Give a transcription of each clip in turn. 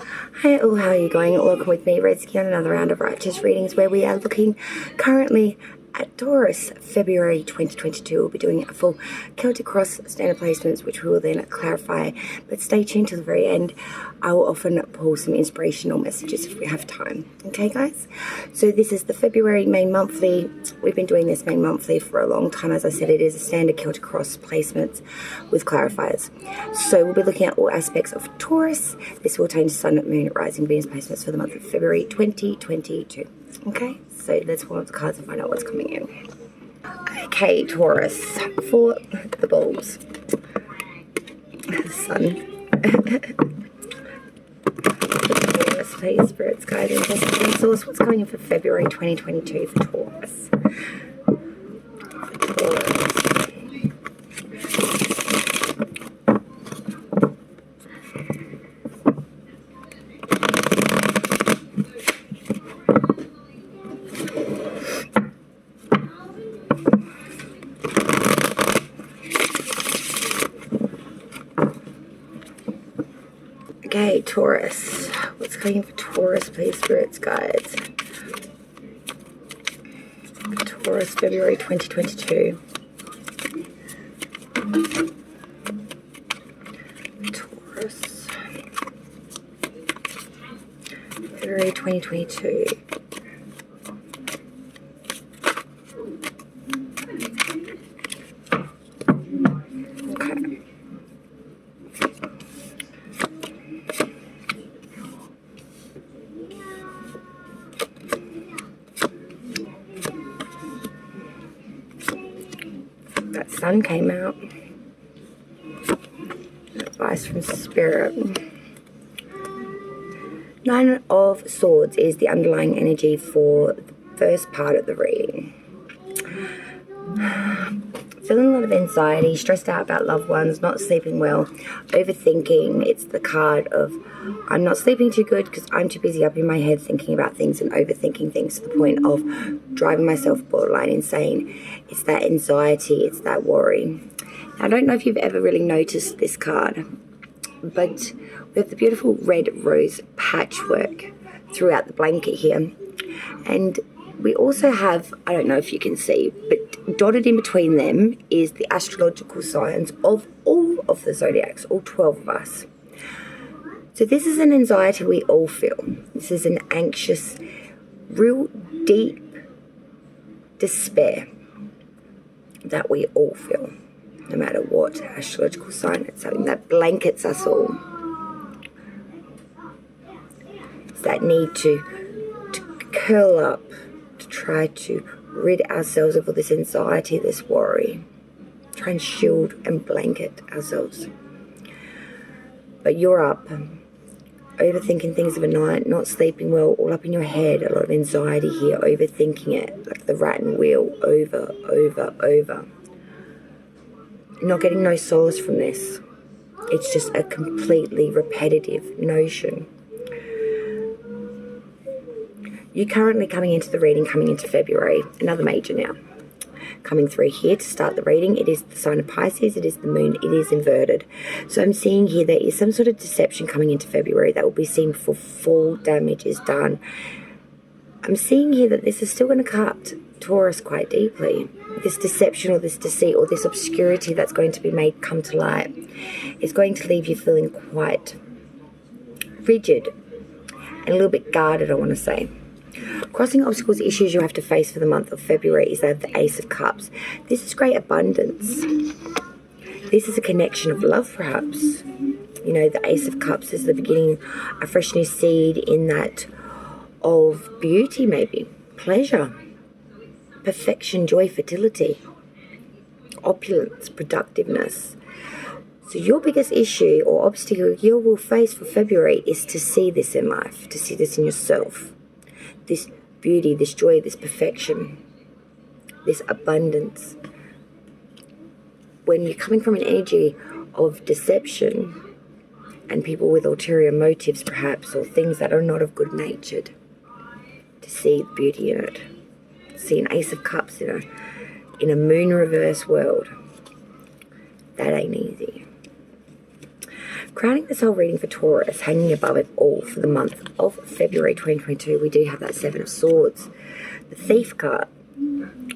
Hi all, how are you going? Welcome with me, Redsky, on another round of Righteous Readings where we are looking currently at Taurus February 2022. We'll be doing a full Celtic Cross standard placements, which we will then clarify, but stay tuned to the very end. I will often pull some inspirational messages if we have time. Okay guys, so this is the February main monthly. We've been doing this main monthly for a long time. As I said, it is a standard Celtic Cross placements with clarifiers. So we'll be looking at all aspects of Taurus. This will change Sun, Moon, Rising, Venus placements for the month of February 2022. Okay, so let's pull up the cards and find out what's coming in. Okay, Taurus, for the bulbs. Sun. Taurus, please, Spirits, Guidance, and Source. What's coming in for February 2022 for Taurus? For Taurus. Okay, Taurus. What's coming for Taurus, please, Spirits, Guides? Taurus, February 2022. Taurus. February 2022. That Sun came out. Advice from Spirit. Nine of Swords is the underlying energy for the first part of the reading. Feeling a lot of anxiety, stressed out about loved ones, not sleeping well, overthinking. It's the card of I'm not sleeping too good because I'm too busy up in my head thinking about things and overthinking things to the point of driving myself borderline insane. It's that anxiety, it's that worry. Now, I don't know if you've ever really noticed this card, but we have the beautiful red rose patchwork throughout the blanket here. And we also have, I don't know if you can see, but dotted in between them is the astrological signs of all of the zodiacs, all 12 of us. So this is an anxiety we all feel. This is an anxious, real deep despair that we all feel, no matter what astrological sign. It's something that blankets us all. It's that need to curl up, to try to rid ourselves of all this anxiety, this worry. Try and shield and blanket ourselves. But you're up, overthinking things of a night, not sleeping well, all up in your head, a lot of anxiety here, overthinking it, like the rat and wheel, over. Not getting no solace from this. It's just a completely repetitive notion. You're currently coming into the reading, coming into February, another major now. Coming through here to start the reading. It is the sign of Pisces, it is the moon, it is inverted. So I'm seeing here there is some sort of deception coming into February that will be seen before full damage is done. I'm seeing here that this is still going to cut Taurus quite deeply. This deception or this deceit or this obscurity that's going to be made come to light is going to leave you feeling quite rigid and a little bit guarded, I want to say. Crossing obstacles, issues you have to face for the month of February is that of the Ace of Cups. This is great abundance. This is a connection of love, perhaps. You know, the Ace of Cups is the beginning, a fresh new seed in that of beauty, maybe, pleasure, perfection, joy, fertility, opulence, productiveness. So your biggest issue or obstacle you will face for February is to see this in life, to see this in yourself. This beauty, this joy, this perfection, this abundance. When you're coming from an energy of deception and people with ulterior motives perhaps, or things that are not of good natured, to see beauty in it. See an Ace of Cups in a moon reverse world. That ain't easy. Crowning this whole reading for Taurus, hanging above it all for the month of February 2022, we do have that Seven of Swords, the Thief card,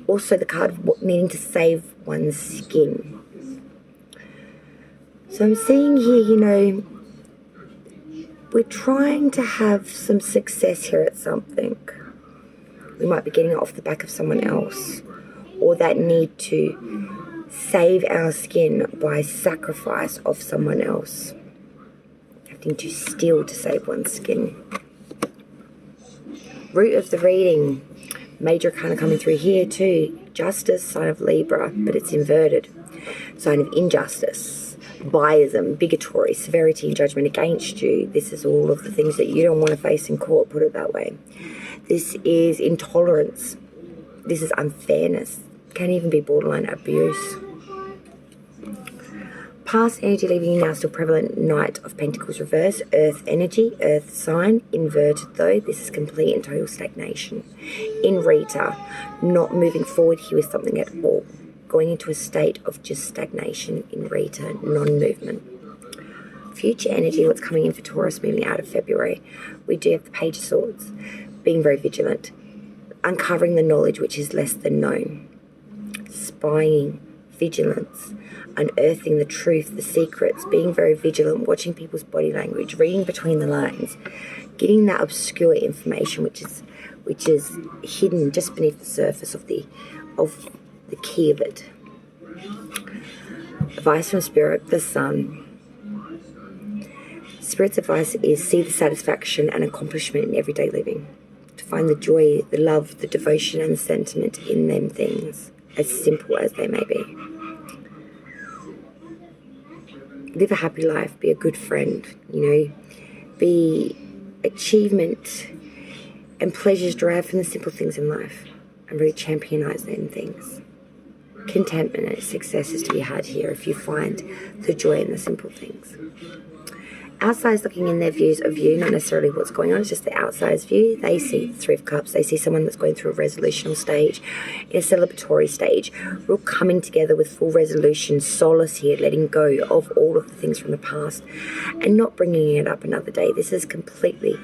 also the card of needing to save one's skin. So I'm seeing here, you know, we're trying to have some success here at something. We might be getting it off the back of someone else, or that need to save our skin by sacrifice of someone else. Having to steal to save one's skin. Root of the reading, major arcana coming through here too. Justice, sign of Libra, but it's inverted. Sign of injustice, biasm, bigotry, severity and judgment against you. This is all of the things that you don't want to face in court, put it that way. This is intolerance. This is unfairness. Can even be borderline abuse. Past energy leaving you now still prevalent. Knight of Pentacles reverse. Earth energy, earth sign. Inverted though. This is complete and total stagnation. In Rita, not moving forward here with something at all. Going into a state of just stagnation in Rita, non-movement. Future energy, what's coming in for Taurus moving out of February. We do have the Page of Swords. Being very vigilant. Uncovering the knowledge which is less than known. Spying, vigilance, unearthing the truth, the secrets, being very vigilant, watching people's body language, reading between the lines, getting that obscure information which is hidden just beneath the surface of the key of it. Advice from Spirit, the Sun. Spirit's advice is see the satisfaction and accomplishment in everyday living. To find the joy, the love, the devotion and the sentiment in them things, as simple as they may be. Live a happy life, be a good friend, you know, be achievement and pleasures derived from the simple things in life and really championize them things. Contentment and success is to be had here if you find the joy in the simple things. Outsiders looking in their views of you, not necessarily what's going on, it's just the outsider's view. They see Three of Cups, they see someone that's going through a resolutional stage, in a celebratory stage, real coming together with full resolution, solace here, letting go of all of the things from the past and not bringing it up another day. This is completely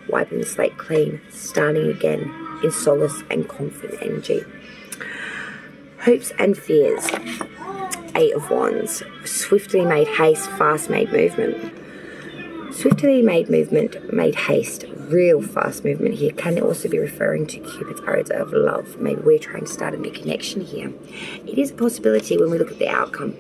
wiping the slate clean, starting again in solace and confident energy. Hopes and fears. Eight of Wands, swiftly made haste, fast made movement. Swiftly made movement, made haste, real fast movement here. Can also be referring to Cupid's arrows of love. Maybe we're trying to start a new connection here. It is a possibility when we look at the outcome,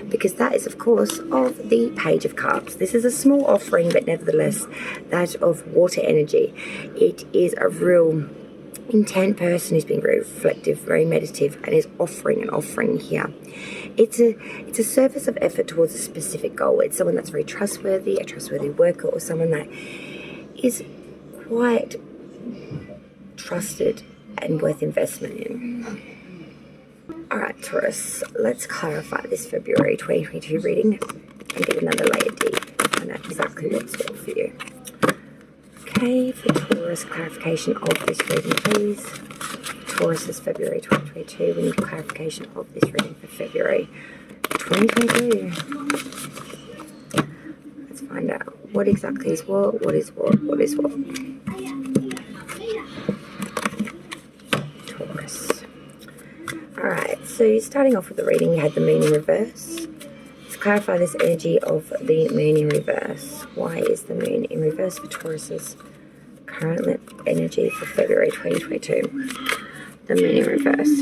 because that is, of course, of the Page of Cups. This is a small offering, but nevertheless, that of water energy. It is a real intent person who's being very reflective, very meditative, and is offering an offering here. It's a service of effort towards a specific goal. It's someone that's very trustworthy, a trustworthy worker, or someone that is quite trusted and worth investment in. Alright, Taurus, let's clarify this February 2022 reading and get another layer deep and find out exactly what's what for you. Okay, for Taurus, clarification of this reading, please. Taurus is February 2022. We need clarification of this reading for February 2022. Let's find out what exactly is what is what is what. Taurus. Alright, so starting off with the reading, we had the moon in reverse. Let's clarify this energy of the moon in reverse. Why is the moon in reverse for Taurus's current energy for February 2022? The moon in reverse.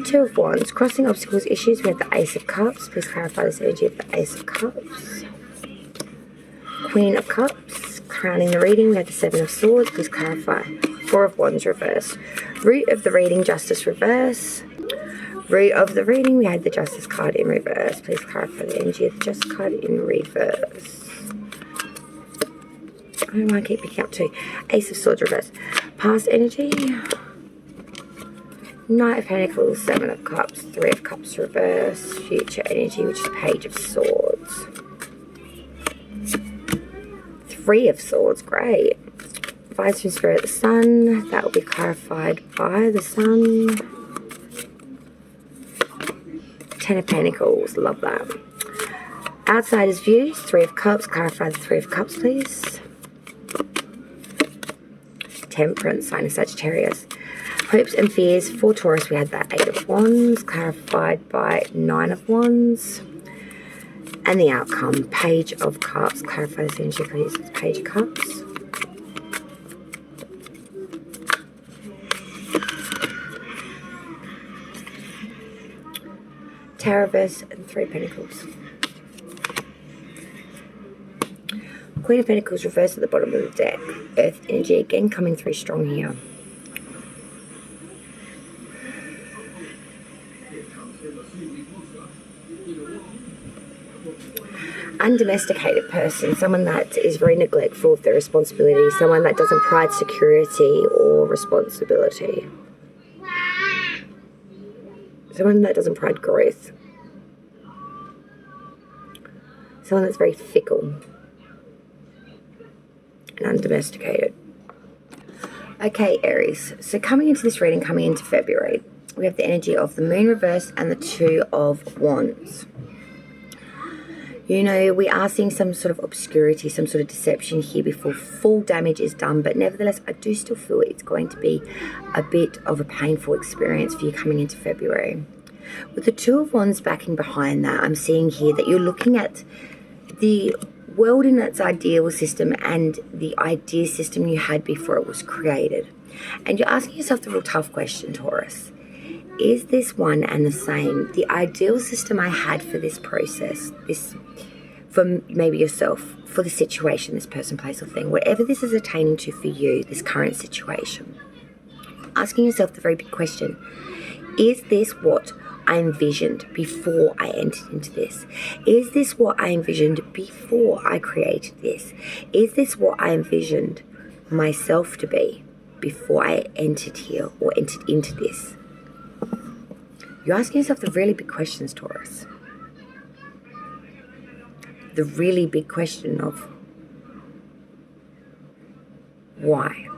Two of Wands, crossing obstacles, issues. We have the Ace of Cups. Please clarify this energy of the Ace of Cups. Queen of Cups, crowning the reading. We have the Seven of Swords. Please clarify. Four of Wands reverse. Root of the reading, Justice reverse. Root of the reading, we had the Justice card in reverse. Please clarify the energy of the Justice card in reverse. I don't know why I keep picking up two. Ace of Swords reverse. Past energy. Knight of Pentacles, Seven of Cups, Three of Cups reverse. Future energy, which is Page of Swords. Three of Swords, great. Advice from Spirit, the Sun. That will be clarified by the Sun. Ten of Pentacles, love that. Outsider's views, Three of Cups. Clarify the Three of Cups, please. Temperance, sign of Sagittarius. Hopes and fears for Taurus, we had that Eight of Wands, clarified by Nine of Wands. And the outcome, Page of Cups. Clarify this energy, please. It's Page of Cups. Tower reverse and Three of Pentacles. Queen of Pentacles reversed at the bottom of the deck. Earth energy again coming through strong here. Undomesticated person, someone that is very neglectful of their responsibility, someone that doesn't pride security or responsibility. Someone that doesn't pride growth. Someone that's very fickle and undomesticated. Okay, Aries. So coming into this reading, coming into February, we have the energy of the Moon reverse and the Two of Wands. You know, we are seeing some sort of obscurity, some sort of deception here before full damage is done. But nevertheless, I do still feel it's going to be a bit of a painful experience for you coming into February. With the Two of Wands backing behind that, I'm seeing here that you're looking at the world in its ideal system and the idea system you had before it was created. And you're asking yourself the real tough question, Taurus. Is this one and the same? The ideal system I had for this process, this, for maybe yourself, for the situation, this person, place or thing, whatever this is attaining to for you, this current situation. Asking yourself the very big question, is this what I envisioned before I entered into this? Is this what I envisioned before I created this? Is this what I envisioned myself to be before I entered here or entered into this? You're asking yourself the really big questions, Taurus. The really big question of why?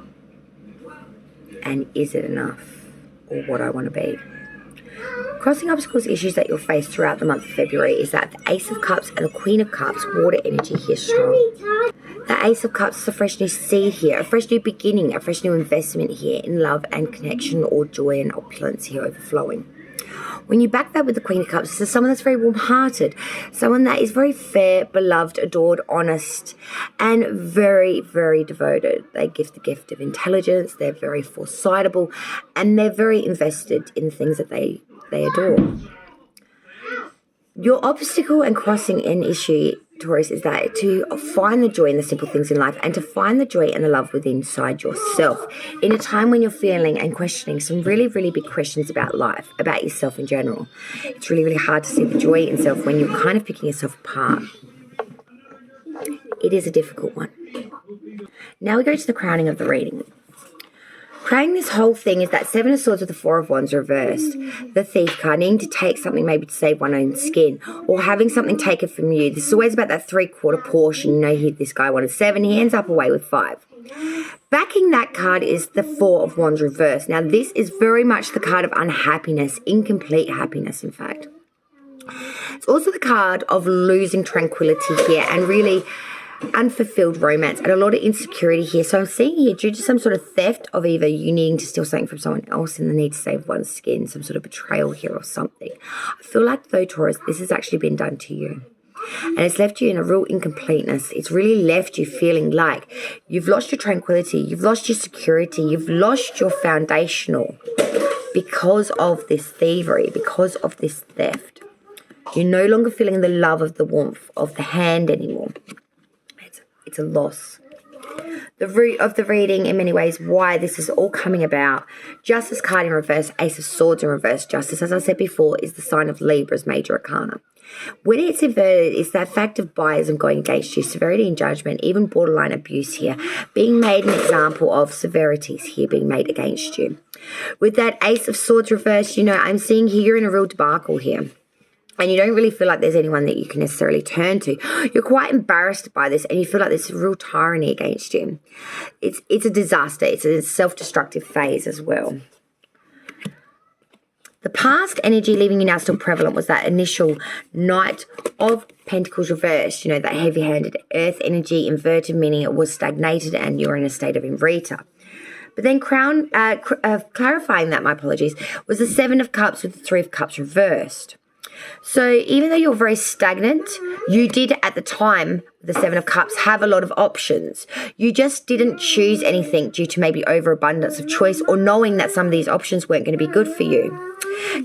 And is it enough? Or what I want to be? Crossing obstacles, issues that you'll face throughout the month of February is that the Ace of Cups and the Queen of Cups, water energy here strong. The Ace of Cups is a fresh new seed here, a fresh new beginning, a fresh new investment here in love and connection or joy and opulence here overflowing. When you back that with the Queen of Cups, this is someone that's very warm-hearted, someone that is very fair, beloved, adored, honest, and very, very devoted. They give the gift of intelligence, they're very foresightable, and they're very invested in things that they adore. Your obstacle and crossing an issue, Taurus, is that to find the joy in the simple things in life and to find the joy and the love within inside yourself in a time when you're feeling and questioning some really, really big questions about life, about yourself in general. It's really, really hard to see the joy in self when you're kind of picking yourself apart. It is a difficult one. Now we go to the crowning of the reading. Crowning this whole thing is that Seven of Swords with the Four of Wands reversed. The Thief card, needing to take something maybe to save one's own skin or having something taken from you. This is always about that 3/4 portion. You know, this guy wanted 7, he ends up away with 5. Backing that card is the Four of Wands reversed. Now, this is very much the card of unhappiness, incomplete happiness, in fact. It's also the card of losing tranquility here and really unfulfilled romance and a lot of insecurity here. So I'm seeing here, due to some sort of theft of either you needing to steal something from someone else and the need to save one's skin, some sort of betrayal here or something. I feel like, though, Taurus, this has actually been done to you. And it's left you in a real incompleteness. It's really left you feeling like you've lost your tranquility, you've lost your security, you've lost your foundational because of this thievery, because of this theft. You're no longer feeling the love of the warmth of the hand anymore. It's a loss. The root of the reading, in many ways, why this is all coming about. Justice card in reverse, Ace of Swords in reverse. Justice, as I said before, is the sign of Libra's major arcana. When it's inverted, it's that fact of biasm going against you, severity and judgment, even borderline abuse here, being made an example of severities here being made against you. With that Ace of Swords reverse, you know, I'm seeing here you're in a real debacle here. And you don't really feel like there's anyone that you can necessarily turn to. You're quite embarrassed by this and you feel like there's a real tyranny against you. It's a disaster. It's a self-destructive phase as well. The past energy leaving you now still prevalent was that initial Knight of Pentacles reversed, that heavy-handed earth energy inverted, meaning it was stagnated and you're in a state of Imrita. But then clarifying that, my apologies, was the Seven of Cups with the Three of Cups reversed. So even though you're very stagnant, you did at the time, the Seven of Cups, have a lot of options. You just didn't choose anything due to maybe overabundance of choice or knowing that some of these options weren't going to be good for you.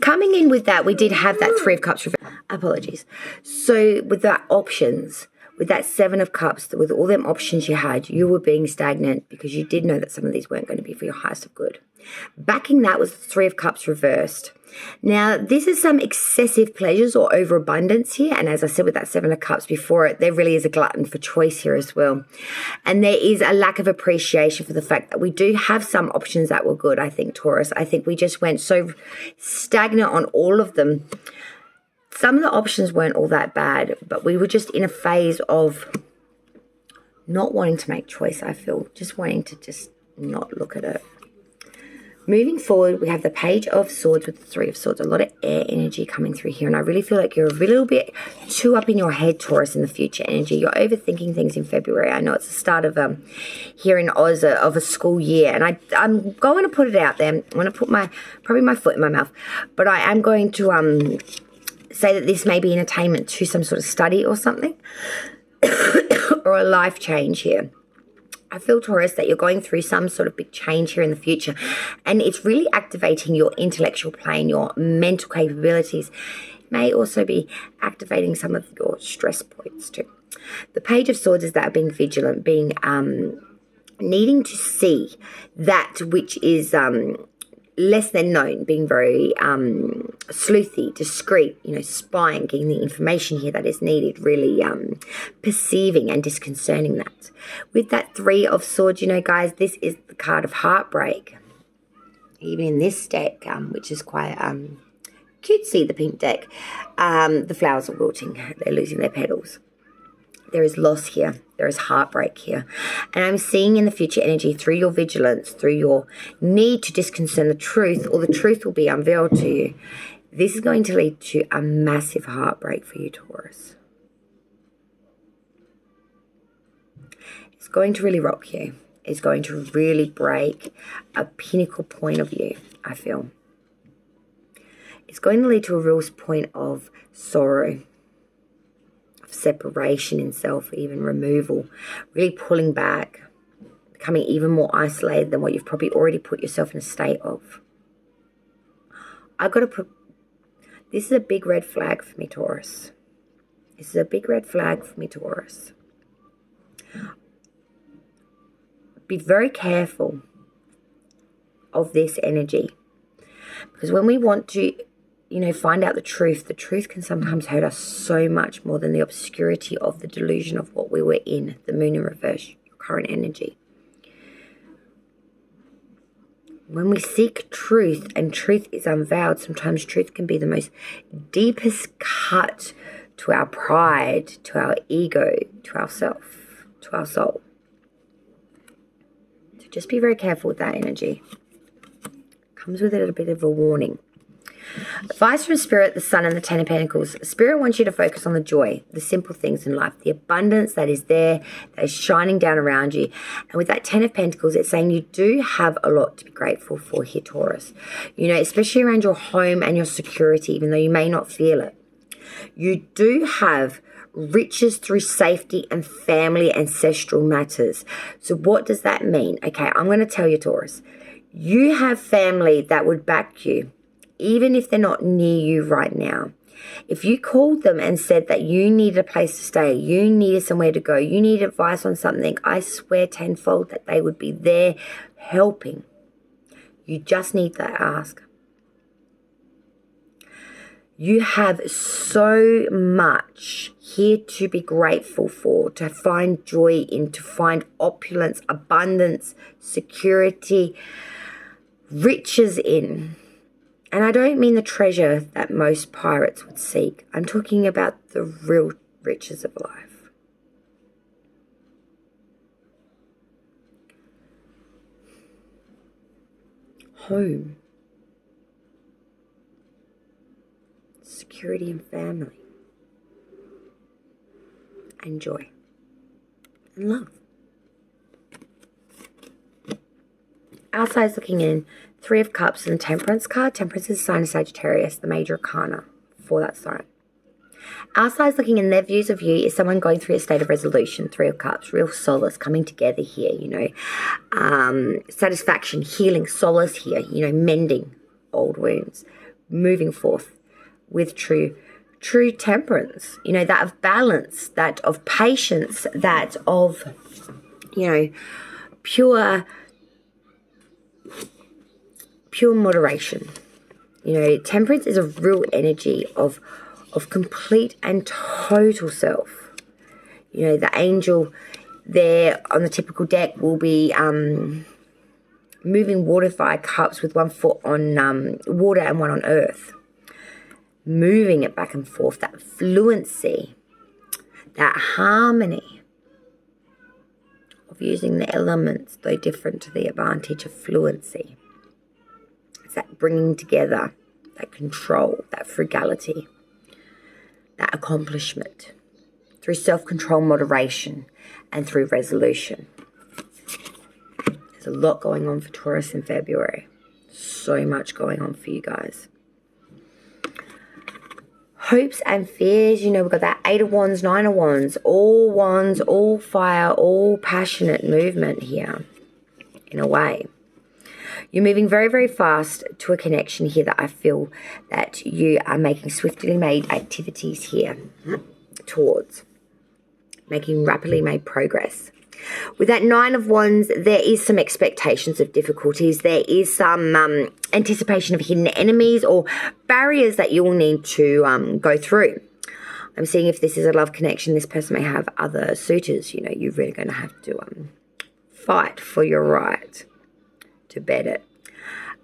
Coming in with that, we did have that Three of Cups reversed. Apologies. So with that options, with that Seven of Cups, with all them options you had, you were being stagnant because you did know that some of these weren't going to be for your highest of good. Backing that was the Three of Cups reversed. Now, this is some excessive pleasures or overabundance here. And as I said with that Seven of Cups before it, there really is a glutton for choice here as well. And there is a lack of appreciation for the fact that we do have some options that were good, I think, Taurus. I think we just went so stagnant on all of them. Some of the options weren't all that bad, but we were just in a phase of not wanting to make choice, I feel. Just wanting to just not look at it. Moving forward, we have the Page of Swords with the Three of Swords. A lot of air energy coming through here. And I really feel like you're a little bit too up in your head, Taurus, in the future energy. You're overthinking things in February. I know it's the start of here in Oz of a school year. And I'm going to put it out there. I'm going to put probably my foot in my mouth. But I am going to say that this may be an attainment to some sort of study or something. Or a life change here. I feel, Taurus, that you're going through some sort of big change here in the future. And it's really activating your intellectual plane, your mental capabilities. It may also be activating some of your stress points too. The Page of Swords is that being vigilant, being needing to see that which is less than known, being very sleuthy, discreet, spying, getting the information here that is needed, really perceiving and disconcerting that. With that Three of Swords, guys, this is the card of heartbreak. Even in this deck, which is quite cutesy, the pink deck, the flowers are wilting. They're losing their petals. There is loss here. There is heartbreak here. And I'm seeing in the future energy through your vigilance, through your need to disconcern the truth, or the truth will be unveiled to you. This is going to lead to a massive heartbreak for you, Taurus. It's going to really rock you. It's going to really break a pinnacle point of you, I feel. It's going to lead to a real point of sorrow, separation in self, even removal, really pulling back, becoming even more isolated than what you've probably already put yourself in a state of. I've got to put, this is a big red flag for me, Taurus. This is a big red flag for me, Taurus. Be very careful of this energy, because when we want to find out the truth can sometimes hurt us so much more than the obscurity of the delusion of what we were in, the moon in reverse, your current energy. When we seek truth and truth is unveiled, sometimes truth can be the most deepest cut to our pride, to our ego, to ourself, to our soul. So just be very careful with that energy. Comes with it a bit of a warning. Advice from Spirit, the Sun and the Ten of Pentacles. Spirit wants you to focus on the joy, the simple things in life, the abundance that is there, that is shining down around you. And with that Ten of Pentacles, it's saying you do have a lot to be grateful for here, Taurus. Especially around your home and your security, even though you may not feel it. You do have riches through safety and family ancestral matters. So what does that mean? Okay, I'm going to tell you, Taurus. You have family that would back you, even if they're not near you right now. If you called them and said that you needed a place to stay, you needed somewhere to go, you need advice on something, I swear tenfold that they would be there helping. You just need to ask. You have so much here to be grateful for, to find joy in, to find opulence, abundance, security, riches in. And I don't mean the treasure that most pirates would seek. I'm talking about the real riches of life. Home. security and family and joy and love. Outside's looking in 3 of Cups and the Temperance card. Temperance is a sign of Sagittarius, the major arcana for that sign. Outside's looking in, their views of you is someone going through a state of resolution. 3 of Cups, real solace coming together here, you know. Satisfaction, healing, solace here, you know, mending old wounds, moving forth with true temperance, you know, that of balance, that of patience, that of, you know, pure moderation. You know, temperance is a real energy of complete and total self. You know, the angel there on the typical deck will be moving water via cups with one foot on water and one on earth. Moving it back and forth, that fluency, that harmony of using the elements, though different, to the advantage of fluency. It's that bringing together, that control, that frugality, that accomplishment through self-control, moderation, and through resolution. There's a lot going on for Taurus in February. So much going on for you guys. Hopes and fears, you know, we've got that 8 of Wands, 9 of Wands, all fire, all passionate movement here, in a way. You're moving very, very fast to a connection here that I feel that you are making swiftly made activities here towards. Making rapidly made progress. With that 9 of Wands, there is some expectations of difficulties. There is some anticipation of hidden enemies or barriers that you will need to go through. I'm seeing if this is a love connection, this person may have other suitors. You know, you're really going to have to fight for your right to bet it.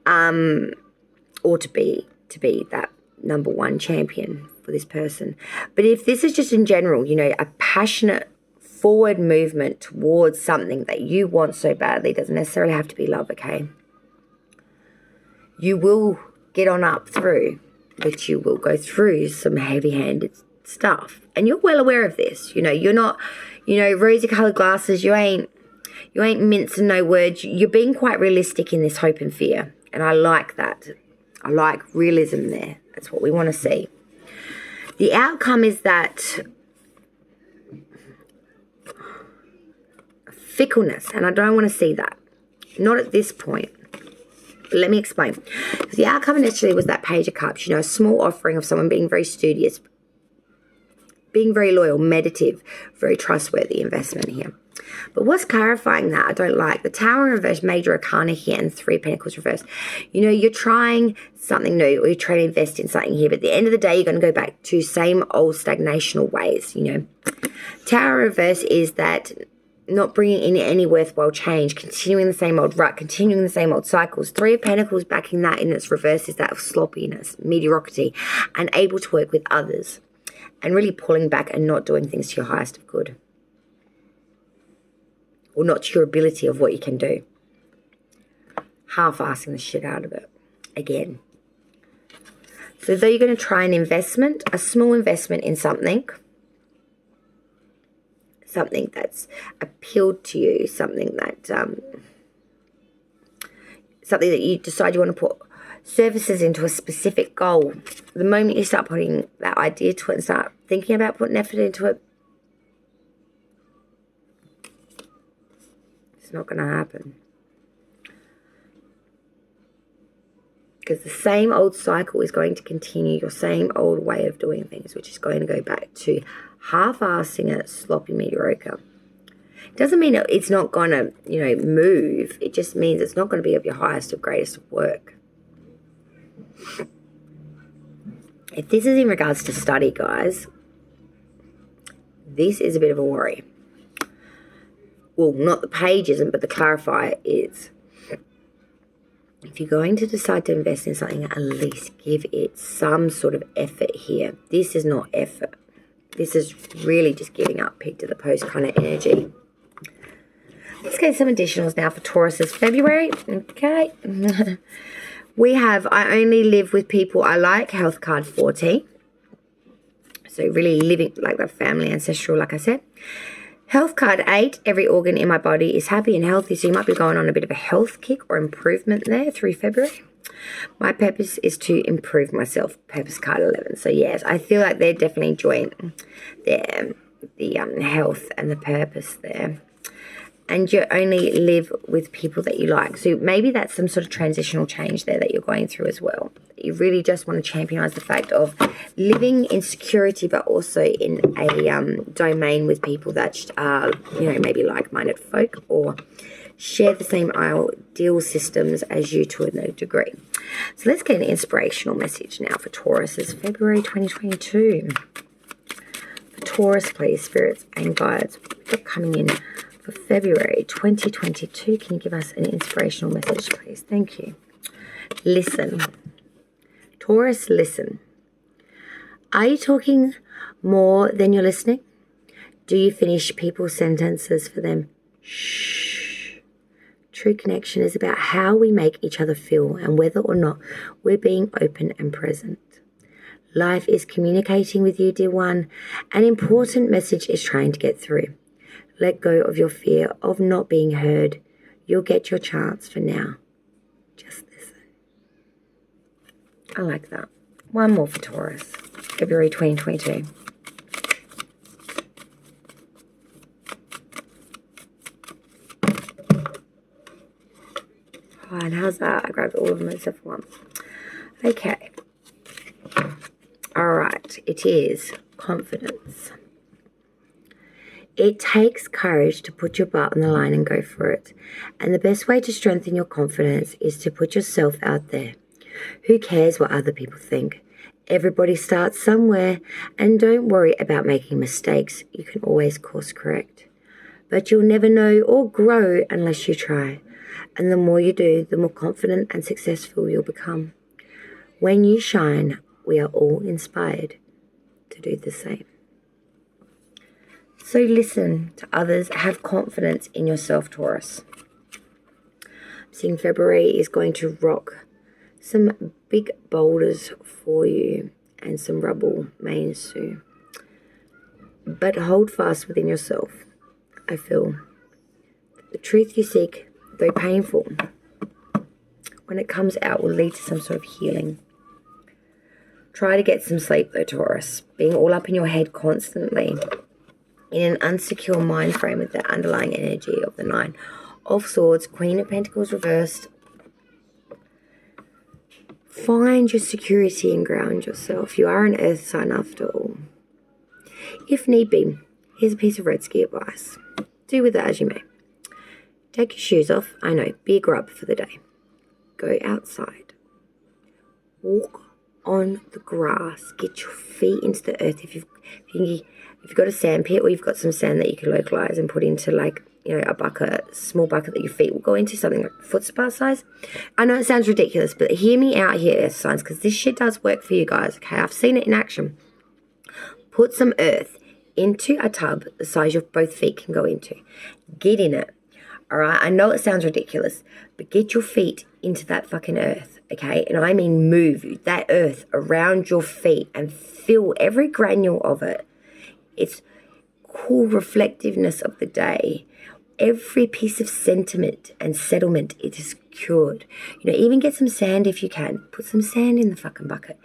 Or to be that number 1 champion for this person. But if this is just in general, you know, a passionate forward movement towards something that you want so badly, doesn't necessarily have to be love, okay? You will get on up through, but you will go through some heavy-handed stuff. And you're well aware of this. You know, you're not, you know, rosy-colored glasses. You ain't mincing no words. You're being quite realistic in this hope and fear. And I like that. I like realism there. That's what we want to see. The outcome is that fickleness, and I don't want to see that. Not at this point. But let me explain. The outcome initially was that Page of Cups, you know, a small offering of someone being very studious, being very loyal, meditative, very trustworthy investment here. But what's clarifying that I don't like, the Tower in reverse, major arcana here, and 3 Pentacles reverse. You know, you're trying something new, or you're trying to invest in something here, but at the end of the day, you're going to go back to same old stagnational ways, you know. Tower reverse is that not bringing in any worthwhile change, continuing the same old rut, continuing the same old cycles. 3 of Pentacles backing that in its reverse is that of sloppiness, mediocrity, and able to work with others, and really pulling back and not doing things to your highest of good. Or not to your ability of what you can do. Half-assing the shit out of it. Again. So though you're going to try an investment, a small investment in something that's appealed to you, something that you decide you want to put services into a specific goal. The moment you start putting that idea to it and start thinking about putting effort into it, it's not going to happen. Because the same old cycle is going to continue, your same old way of doing things, which is going to go back to half-assing it, sloppy, mediocre. It doesn't mean it's not going to, you know, move. It just means it's not going to be of your highest or greatest of work. If this is in regards to study, guys, this is a bit of a worry. Well, not the page isn't, but the clarifier is. If you're going to decide to invest in something, at least give it some sort of effort here. This is not effort. This is really just giving up, pig to the post kind of energy. Let's get some additionals now for Taurus's February. Okay. We have I only live with people I like, health card 40. So really living like the family ancestral, like I said. Health card 8, every organ in my body is happy and healthy. So you might be going on a bit of a health kick or improvement there through February. My purpose is to improve myself. Purpose card 11. So yes, I feel like they're definitely enjoying the health and the purpose there. And you only live with people that you like. So maybe that's some sort of transitional change there that you're going through as well. You really just want to championize the fact of living in security, but also in a domain with people that are, maybe like-minded folk or share the same ideal systems as you to a degree. So let's get an inspirational message now for Taurus's February 2022. For Taurus, please, spirits and guides, for coming in for February 2022. Can you give us an inspirational message, please? Thank you. Listen. Taurus, listen. Are you talking more than you're listening? Do you finish people's sentences for them? Shh. True connection is about how we make each other feel and whether or not we're being open and present. Life is communicating with you, dear one. An important message is trying to get through. Let go of your fear of not being heard. You'll get your chance for now. Just listen. I like that. One more for Taurus, February 2022. Oh, and how's that? I grabbed all of them except for one. Okay. All right. It is confidence. It takes courage to put your butt on the line and go for it. And the best way to strengthen your confidence is to put yourself out there. Who cares what other people think? Everybody starts somewhere, and don't worry about making mistakes. You can always course correct. But you'll never know or grow unless you try. And the more you do, the more confident and successful you'll become. When you shine, we are all inspired to do the same. So listen to others, have confidence in yourself, Taurus. I'm seeing February is going to rock some big boulders for you and some rubble mains too. But hold fast within yourself. I feel the truth you seek, though painful, when it comes out will lead to some sort of healing. Try to get some sleep though, Taurus. Being all up in your head constantly in an unsecure mind frame with the underlying energy of the Nine of Swords, Queen of Pentacles reversed. Find your security and ground yourself. You are an earth sign after all. If need be, here's a piece of red ski advice. Do with it as you may. Take your shoes off. I know, be a grub for the day. Go outside. Walk on the grass. Get your feet into the earth. If you've got a sand pit or you've got some sand that you can localize and put into a bucket, small bucket that your feet will go into, something like foot spa size. I know it sounds ridiculous, but hear me out here, earth signs, because this shit does work for you guys, okay? I've seen it in action. Put some earth into a tub the size your both feet can go into. Get in it, all right? I know it sounds ridiculous, but get your feet into that fucking earth, okay? And I mean move that earth around your feet and feel every granule of it. It's cool reflectiveness of the day. Every piece of sentiment and settlement, it is cured. Even get some sand if you can. Put some sand in the fucking bucket.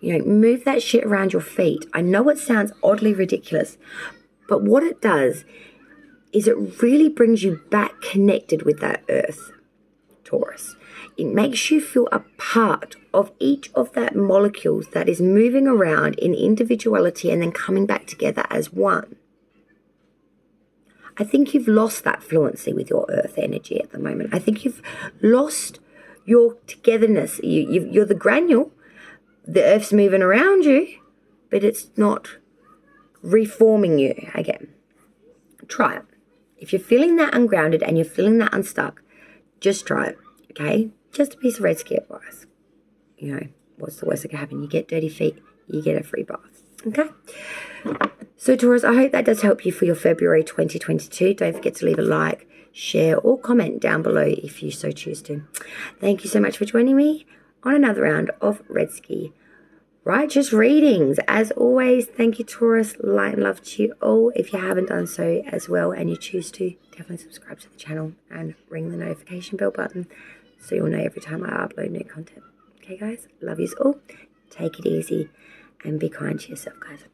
Move that shit around your feet. I know it sounds oddly ridiculous, but what it does is it really brings you back connected with that earth, Taurus. It makes you feel a part of each of that molecules that is moving around in individuality and then coming back together as one. I think you've lost that fluency with your earth energy at the moment. I think you've lost your togetherness. You're the granule. The earth's moving around you, but it's not reforming you again. Try it. If you're feeling that ungrounded and you're feeling that unstuck, just try it, okay? Just a piece of red ski advice. What's the worst that can happen? You get dirty feet, you get a free bath, okay? So Taurus, I hope that does help you for your February 2022. Don't forget to leave a like, share, or comment down below if you so choose to. Thank you so much for joining me on another round of Red Ski righteous readings. As always, thank you, Taurus. Light and love to you all. If you haven't done so as well and you choose to, definitely subscribe to the channel and ring the notification bell button so you'll know every time I upload new content. Okay, guys? Love yous all. Take it easy and be kind to yourself, guys.